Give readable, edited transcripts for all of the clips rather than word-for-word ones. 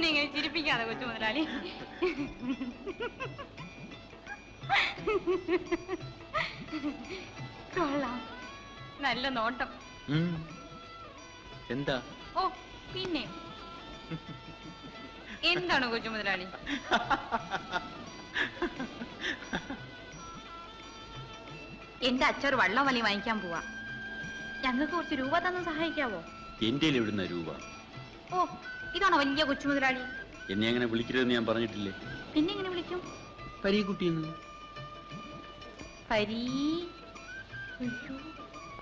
നിങ്ങൾ ചിരിപ്പിക്കാതെ കൊച്ചു മുതലാളി. കൊള്ളാം, നല്ല നോട്ടം. എന്താ? ഓ പിന്നെ എന്താണ് കൊച്ചു മുതലാളി? എന്റെ അച്ഛൻ വള്ളം വലി വാങ്ങിക്കാൻ പോവാ. ഞങ്ങൾക്ക് കുറച്ച് രൂപ തന്ന് സഹായിക്കാവോ? എന്റെ എവിടുന്ന രൂപ? ഓ, ഇതാണോ വലിയ കൊച്ചു മുതലാളി? എന്നെ അങ്ങനെ വിളിക്കരുതെന്ന് ഞാൻ പറഞ്ഞിട്ടില്ലേ? പിന്നെ എങ്ങനെ വിളിക്കും? പരീക്കുട്ടിന്ന്. പരീ?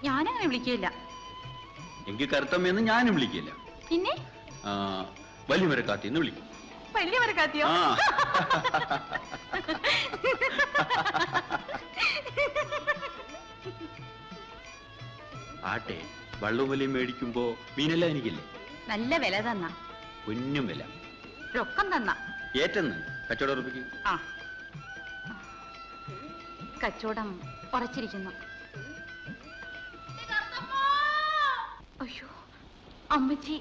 ഞാനങ്ങനെ വിളിക്കില്ല. എങ്കിൽ കറുത്തമ്മയെന്ന് ഞാനും വിളിക്കില്ല. പിന്നെ വലിയ മരക്കാത്തിന്ന് വിളിക്കും. വലിയ മരക്കാത്തിയോ? ആട്ടെ, വള്ളവും വലിയും മേടിക്കുമ്പോ മീനെല്ലാം എനിക്കില്ലേ? നല്ല വില തന്ന. പൊന്നും വില. രൊക്കം തന്ന. ഏറ്റെന്ന് കച്ചവടം ഉറപ്പിക്കും. കച്ചവടം ഉറച്ചിരിക്കുന്നു. അയ്യോ അമ്മച്ചി.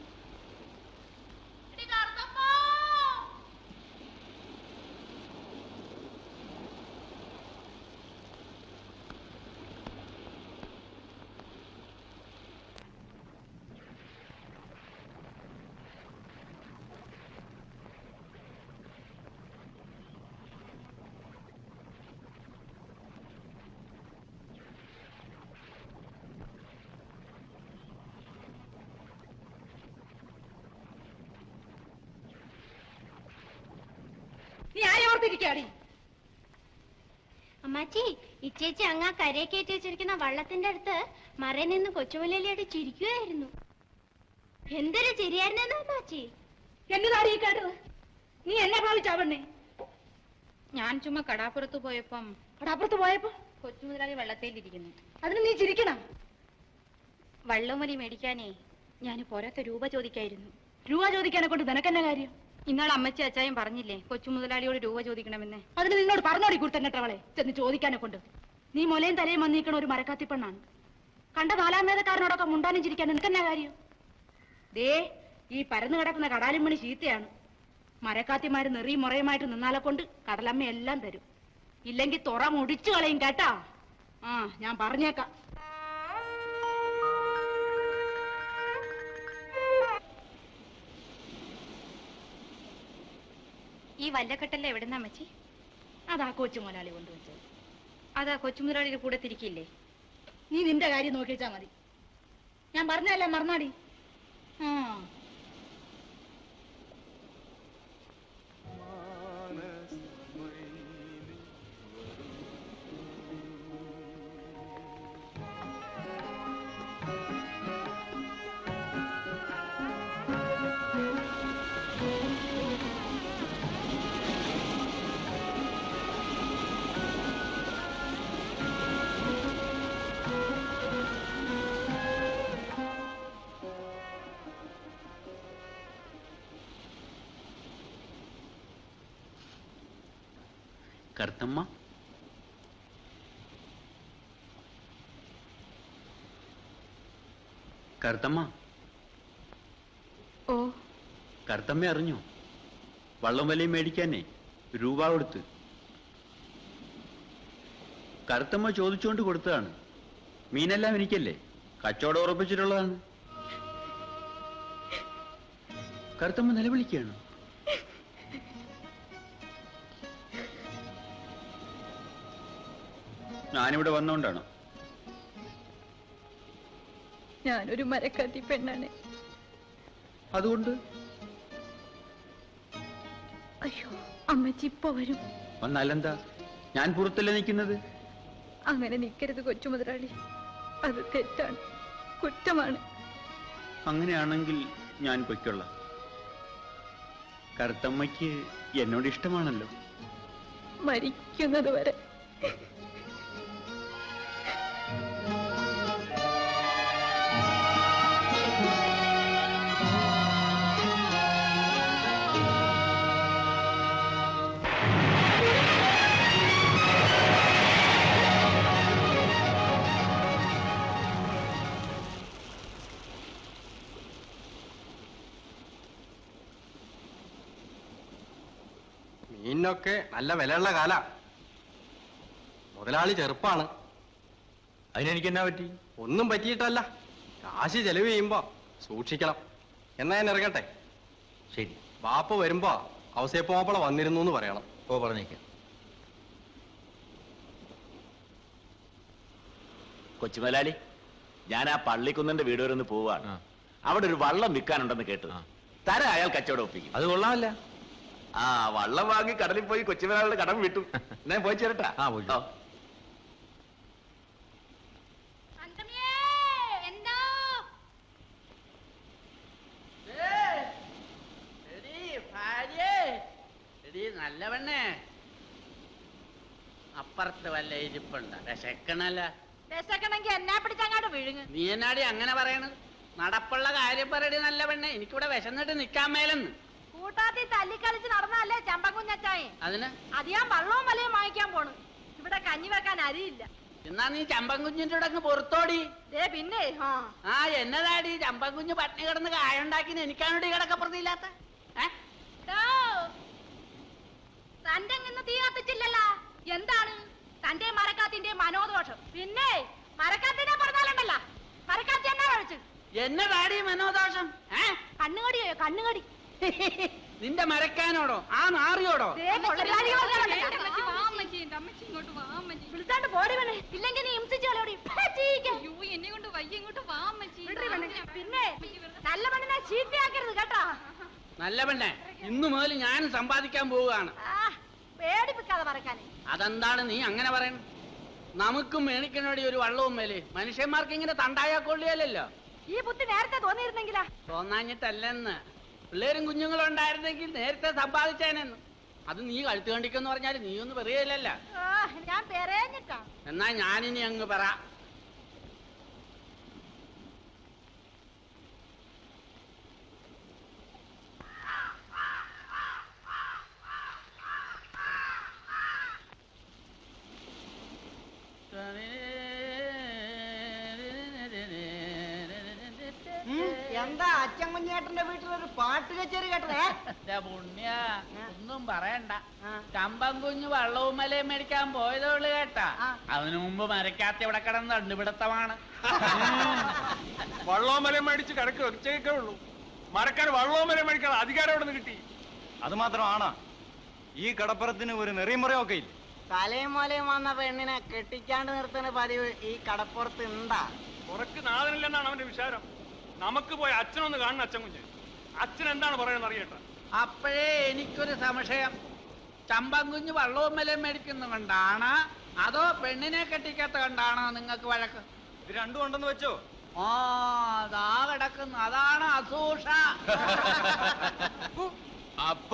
അമ്മാച്ചി, ഇച്ചേച്ചി അങ്ങാ കരയെ കയറ്റി വെച്ചിരിക്കുന്ന വള്ളത്തിന്റെ അടുത്ത് മറയിൽ നിന്ന് കൊച്ചുമുലയിലായിട്ട് ചിരിക്കുകയായിരുന്നു. എന്തൊരു ചിരിയായിരുന്നു അമ്മാച്ചി. എന്നതായി കേട്ടത്? നീ എന്നെ ഭാവിച്ചാവണ്ണേ? ഞാൻ ചുമ്മാ കടാപ്പുറത്ത് പോയപ്പോ കൊച്ചു മുതലാളി വെള്ളത്തേലിരിക്കുന്നു. അതിന് നീ ചിരിക്കണം? വള്ളംവലി മേടിക്കാനേ ഞാൻ പോരാത്ത രൂപ ചോദിക്കായിരുന്നു. രൂപ ചോദിക്കാനെ കൊണ്ട് നിനക്കെന്നെ കാര്യം? ഇന്നാൾ അമ്മച്ചി അച്ചായും പറഞ്ഞില്ലേ കൊച്ചു മുതലാളിയോട് രൂപ ചോദിക്കണമെന്ന്. അതിന് നിന്നോട് പറഞ്ഞോടി കൂട്ടന്നെട്ടവളെ ചെന്ന് ചോദിക്കാനെ കൊണ്ട്. നീ മുലയും തലയും വന്നിരിക്കണ ഒരു മരക്കാത്തിപ്പെണ്ണാണ്. കണ്ട നാലാം വേദക്കാരനോടൊക്കെ മുണ്ടാനും ചിരിക്കാൻ നിനക്കെന്നെ കാര്യം? ദേ, ഈ പരന്നു കിടക്കുന്ന കടാലും മണി ചീത്തയാണ്. മരക്കാത്തിമാര് നെറിയും മുറയുമായിട്ട് നിന്നാലെ കൊണ്ട് കടലമ്മ എല്ലാം തരും. ഇല്ലെങ്കിൽ തുറ മുടിച്ചു കളയും കേട്ടാ. ഞാൻ പറഞ്ഞേക്കാം. ഈ വല്ലക്കെട്ടല്ലേ എവിടുന്ന അമ്മച്ചി? അതാ കൊച്ചു മുതലാളി കൊണ്ടുവച്ചത്. അതാ കൊച്ചു മുതലാളിയുടെ കൂടെ തിരിക്കില്ലേ? നീ നിന്റെ കാര്യം നോക്കിച്ചാ മതി. ഞാൻ പറഞ്ഞല്ലേ മറന്നാടി. കറുത്തമ്മ, കറുത്തമ്മ. ഓ, കറുത്തമ്മ അറിഞ്ഞോ? വള്ളം വലിയും മേടിക്കാനേ രൂപ കൊടുത്ത്. കറുത്തമ്മ ചോദിച്ചുകൊണ്ട് കൊടുത്തതാണ്. മീനെല്ലാം എനിക്കല്ലേ? കച്ചവടം ഉറപ്പിച്ചിട്ടുള്ളതാണ്. കറുത്തമ്മ നിലവിളിക്കുകയാണ്. ഞാനിവിടെ വന്നോണ്ടാണ്. ഞാനൊരു മരക്കാത്തി പെണ്ണാണ്. അതുകൊണ്ട് അയ്യോ, അമ്മച്ചി ഇപ്പൊ വരും. വന്നാലെന്താ? ഞാൻ പുറത്തല്ലേ നിൽക്കുന്നത്. അങ്ങനെ നിൽക്കരുത് കൊച്ചു മുതലാളി, അത് തെറ്റാണ്, കുറ്റമാണ്. അങ്ങനെയാണെങ്കിൽ ഞാൻ പൊയ്ക്കൊള്ളാം. കറുത്തമ്മയ്ക്ക് എന്നോട് ഇഷ്ടമാണല്ലോ. മരിക്കുന്നത് വരെ. മീനിനൊക്കെ നല്ല വിലയുള്ള കാല. മുതലാളി ചെറുപ്പാണ്. അതിനെനിക്ക് എന്നാ പറ്റി? ഒന്നും പറ്റിയിട്ടല്ല, കാശ് ചെലവ് ചെയ്യുമ്പോ സൂക്ഷിക്കണം. എന്നാ ഞാൻ ഇറങ്ങട്ടെ. ശരി. ബാപ്പ വരുമ്പോ ഔസേപ്പോപ്പള വന്നിരുന്നു എന്ന് പറയണം. ഓ, പറഞ്ഞേക്കാം. കൊച്ചുമലാലി, ഞാൻ ആ പള്ളിക്കുന്നിന്റെ വീട് വരെ ഒന്ന് പോവാണ്. അവിടെ ഒരു വള്ളം വിൽക്കാനുണ്ടെന്ന് കേട്ടു. തരാ, അയാൾ കച്ചവടം ഒപ്പിക്കും. അത് കൊള്ളാമല്ല. ആ വള്ളം വാങ്ങി കടലിൽ പോയി കൊച്ചുമലാളിയുടെ കടം വിട്ടു. ഞാൻ പോയി ചേരട്ടാ. നല്ല പെണ്ണേ, അപ്പുറത്ത് വല്ല ഇരിപ്പുണ്ട? വിശക്കണല്ല. വിശക്കണമെങ്കിൽ എന്നാ പിടിച്ചങ്ങാട്ട് വിഴുങ്ങ്. നീ എന്നാടി അങ്ങനെ പറയണത്? നടപ്പുള്ള കാര്യം പറയടി നല്ല പെണ്ണെ. എനിക്കിവിടെ വിശന്നിട്ട് നിക്കാൻ മേലെന്ന്. കൂട്ടാത്തി തല്ലിക്കളിച്ച് നടന്നല്ലേ ചമ്പക്കുഞ്ഞച്ചായി. അതിന് അത് ഞാൻ വള്ളവും വലയും വാങ്ങിക്കാൻ പോണ്. ഇവിടെ കഞ്ഞി വെക്കാൻ അരിയില്ല. എന്നാ നീ ചമ്പൻകുഞ്ഞിന്റെ കൂടെ അങ്ങ് പുറത്തോടി. പിന്നെ ആ എന്നതാടി ചമ്പൻകുഞ്ഞ് പട്ടിണി കിടന്ന് കായുണ്ടാക്കി എനിക്കാണോടി കിടക്കപ്പുറത്തില്ലാത്ത? തന്റെ ഇന്ന് തീ കത്തിച്ചില്ലല്ലോ. എന്താണ് തന്റെ മരക്കാത്തിന്റെ മനോദോഷം? പിന്നെ മരക്കാത്തിനെ പറഞ്ഞാലുണ്ടല്ലോ, മരക്കാത്തി എന്നാ കഴിച്ചു? എന്നതാടി മനോദോഷം? കണ്ണുകടിയോ? കണ്ണുകടി നിന്റെ മരക്കാനോടോ ആ നാറിയോടോ? വിളിച്ചാണ്ട് പോടി വേണേ, ഇല്ലെങ്കിൽ നീ ഹിംസിച്ചോളോടി. എന്നെ കൊണ്ട് വയ്യ, ഇങ്ങോട്ട് വാ അമ്മച്ചി. പിന്നെ നല്ല പെണ്ണിനെ ചീത്തയാക്കരുത് കേട്ടോ. നല്ല പെണ്ണെ, ഇന്നു മുതൽ ഞാൻ സമ്പാദിക്കാൻ പോവുകയാണ്. പേടിപ്പിക്കാതെ മറക്കാനേ. അതെന്താണ് നീ അങ്ങനെ പറയണത്? നമുക്കും മേണിക്കനോടി ഒരു വള്ളവും മേലെ. മനുഷ്യന്മാർക്ക് ഇങ്ങനെ തണ്ടായാ കൊള്ളിയല്ലോ. ഈ ബുദ്ധി നേരത്തെ തോന്നിയിരുന്നെങ്കിലാ. തോന്നാഞ്ഞിട്ടല്ലെന്ന്. പിള്ളേരും കുഞ്ഞുങ്ങളും ഉണ്ടായിരുന്നെങ്കിൽ നേരത്തെ സമ്പാദിച്ചേനെന്ന്. അത് നീ കഴുത്ത് കണ്ടിക്കെന്ന് പറഞ്ഞാൽ നീ ഒന്നും പറയലല്ല. ഞാൻ പെരേഞ്ഞിട്ടാ. എന്നാ ഞാനിനി അങ്ങ് പറ. എന്താ അച്ഛൻ കുഞ്ഞേട്ടന്റെ വീട്ടിലൊരു പാട്ട് കച്ചേരി കേട്ടേ? പുണ്യ ഒന്നും പറയണ്ട. ചമ്പൻ കുഞ്ഞ് വള്ളവും മലയും മേടിക്കാൻ പോയതോള് കേട്ടാ. അതിനു മുമ്പ് മരക്കാത്ത ഇവിടെ കിടന്ന് കണ്ടുപിടുത്തമാണ്. വള്ളവും മലയും മേടിച്ച് കിടക്ക് വെച്ചേക്കേ ഉള്ളൂ. മരക്കാർ വള്ളവും മലയും മേടിക്കാൻ അധികാരം എവിടെ നിന്ന് കിട്ടി? അത് മാത്രമാണ് ഈ കടപ്പുറത്തിന് ഒരു നെറിമുറയൊക്കെ ഇല്ല. തലയും മോലയും വന്ന പെണ്ണിനെ കെട്ടിക്കാണ്ട് നിർത്തുന്ന പതിവ് ഈ കടപ്പുറത്ത് ഉണ്ടാ? ഉറക്ക് നാഥനില്ലെന്നാണ് അവന്റെ വിചാരം. നമുക്ക് പോയി അച്ഛനൊന്ന് കാണണം. അച്ഛൻ കുഞ്ഞ് അച്ഛൻ എന്താണ് പറയുന്നത് അറിയട്ടെ. അപ്പോഴേ എനിക്കൊരു സംശയം. ചമ്പൻ കുഞ്ഞ് വള്ളവും മലയും മേടിക്കുന്ന കണ്ടാണ് അതോ പെണ്ണിനെ കെട്ടിക്കാത്ത കണ്ടാണോ നിങ്ങൾക്ക് വഴക്ക്? ഇത് രണ്ടും ഉണ്ടെന്ന് വെച്ചോ. ആ അതാ കിടക്കുന്നു, അതാണ് അസൂഷ. അപ്പ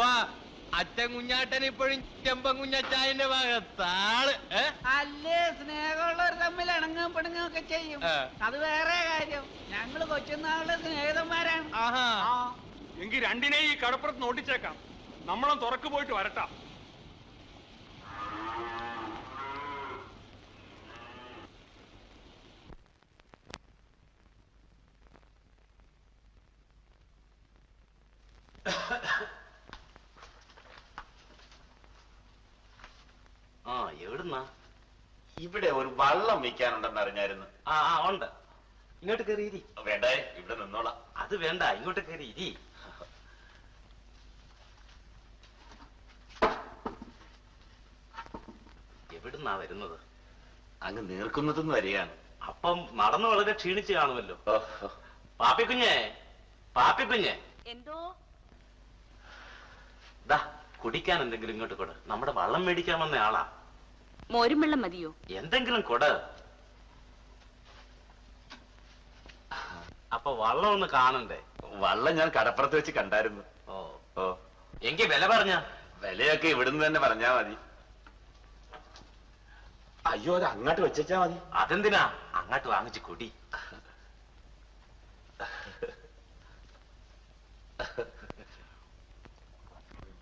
അച്ഛൻ കുഞ്ഞാട്ടൻ ഇപ്പോഴും ചെമ്പൻ കുഞ്ഞച്ചായന്റെ ഭാഗത്താണ്. അല്ലേ, സ്നേഹമുള്ളവർ തമ്മിൽ ഇണങ്ങും പിണങ്ങും ഒക്കെ ചെയ്യും. അത് വേറെ കാര്യം. ഞങ്ങള് കൊച്ചുനാളിലെ സ്നേഹിതന്മാരാണ്. എങ്കിൽ രണ്ടിനെ ഈ കടപ്പുറത്ത് നോട്ടിച്ചേക്കാം. നമ്മളും തുറക്ക് പോയിട്ട് വരട്ടാ. ആ എവിടുന്നാ? ഇവിടെ ഒരു വള്ളം വിൽക്കാനുണ്ടെന്ന് അറിഞ്ഞായിരുന്നു. ആ ഉണ്ട്. ഇങ്ങോട്ട് കയറി ഇരി. വേണ്ടേ, ഇവിടെ നിന്നോളാം. അത് വേണ്ട, ഇങ്ങോട്ട് കയറി ഇരി. എവിടുന്നാ വരുന്നത്? അങ്ങ് നീർക്കുന്നതെന്ന് വരികയാണ്. അപ്പം നടന്നു വളരെ ക്ഷീണിച്ചു കാണുമല്ലോ. പാപ്പിക്കുഞ്ഞേ, പാപ്പിക്കുഞ്ഞേ, എന്തോ ദാ കുടിക്കാൻ എന്തെങ്കിലും ഇങ്ങോട്ട് കൊട്. നമ്മുടെ വള്ളം മേടിക്കാൻ വന്ന ആളാ. മോരും വെള്ളം മതിയോ? എന്തെങ്കിലും കൊട്. അപ്പൊ വള്ളം ഒന്ന് കാണണ്ടേ? വള്ളം ഞാൻ കടപ്പുറത്ത് വെച്ച് കണ്ടായിരുന്നു. ഓ എങ്കി വില പറഞ്ഞ? വിലയൊക്കെ ഇവിടുന്ന് തന്നെ പറഞ്ഞാ മതി. അയ്യോ, അത് അങ്ങോട്ട് വെച്ചാ മതി. അതെന്തിനാ? അങ്ങോട്ട് വാങ്ങിച്ച് കുടി.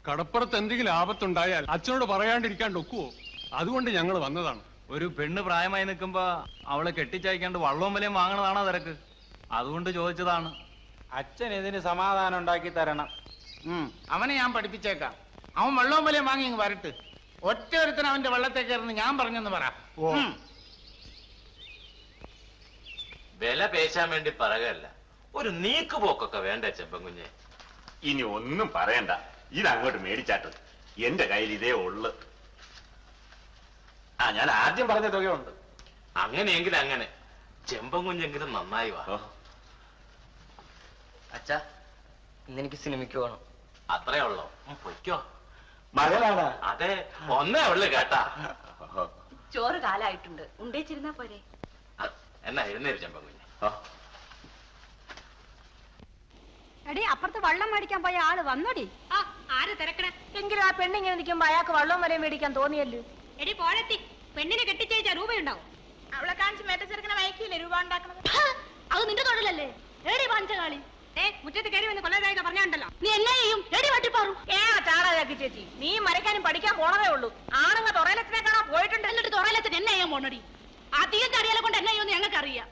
കടപ്പുറത്ത് എന്തെങ്കിലും ആപത്തുണ്ടായാൽ അച്ഛനോട് പറയാണ്ടിരിക്കാണ്ട് ഒക്കുവോ? അതുകൊണ്ട് ഞങ്ങൾ വന്നതാണ്. ഒരു പെണ്ണ് പ്രായമായി നിൽക്കുമ്പോ അവളെ കെട്ടിച്ചയക്കാണ്ട് വള്ളവും വിലയും വാങ്ങണതാണോ തിരക്ക്? അതുകൊണ്ട് ചോദിച്ചതാണ്. അച്ഛൻ ഇതിന് സമാധാനം ഉണ്ടാക്കി തരണം. അവനെ ഞാൻ പഠിപ്പിച്ചേക്കാം. അവൻ വെള്ളവും വലയും വാങ്ങി ഇങ്ങ് വരട്ട്. ഒറ്റ ഒരുത്തൻ അവന്റെ വെള്ളത്തെ കയറുന്ന ഞാൻ പറഞ്ഞെന്ന് പറ. വില പേശാൻ വേണ്ടി പറയല്ല, ഒരു നീക്കുപോക്കൊക്കെ വേണ്ട ചെമ്പൻകുഞ്ഞെ. ഇനി ഒന്നും പറയണ്ട, ഇതങ്ങോട്ട് മേടിച്ചാട്ട്. എന്റെ കയ്യിൽ ഇതേ ഉള്ളു. ഞാൻ ആദ്യം പറഞ്ഞ തുകയുണ്ട്. അങ്ങനെയെങ്കിൽ അങ്ങനെ, ചെമ്പൻകുഞ്ഞെങ്കിലും നന്നായി വാ. അച്ഛാ, ഇന്നെനിക്ക് സിനിമയ്ക്ക് പോകണം. അത്രേ ഉള്ളോ? പൊയ്ക്കോ. മകളാണ്. അതെ, ഒന്നേ ഉള്ളു കേട്ടാ. ചോറ് കാലായിട്ടുണ്ട്, ഉണ്ടേച്ചിരുന്നാ പോരെ. എന്നാ എഴുന്നേര് ചെമ്പൻകുഞ്ഞ്. എടി, അപ്പുറത്ത് വള്ളം മേടിക്കാൻ പോയ ആള് വന്നോടി. ആര് തിരക്കണേ? എങ്കിലും ആ പെണ്ണിങ്ങനെ നിൽക്കുമ്പോ അയാൾക്ക് വള്ളം വരെ മേടിക്കാൻ തോന്നിയല്ലോ. എടി പോഴത്തി, പെണ്ണിനെ കെട്ടിച്ചേച്ചാ രൂപയുണ്ടാവും. അവളെ കാണിച്ച് മേറ്റച്ചെറുക്കനെ വയക്കില്ലേ രൂപ ഉണ്ടാക്കണത്? അത് നിന്റെ തൊഴിലല്ലേ? ഏടി വാങ്ങിച്ച കാളി. മുറ്റത്ത് കയറി വന്ന് കൊല്ലതായിട്ട് പറഞ്ഞുണ്ടല്ലോ. നീ എന്നെ ചെയ്യും? ഏടി വട്ടിപ്പാറു. ചാടാക്കി ചേച്ചി, നീ മരക്കാനും പഠിക്കാൻ പോണതേ ഉള്ളൂ. ആണുങ്ങൾ തുറയിലത്തിനെ കാണാൻ പോയിട്ടുണ്ട്. എന്നിട്ട് തുറയിലത്തിന് എന്നെ ചെയ്യാൻ പോണടി. അധികം തടിയാലെ കൊണ്ട് എന്നെ ചെയ്യുമെന്ന് ഞങ്ങൾക്ക് അറിയാം.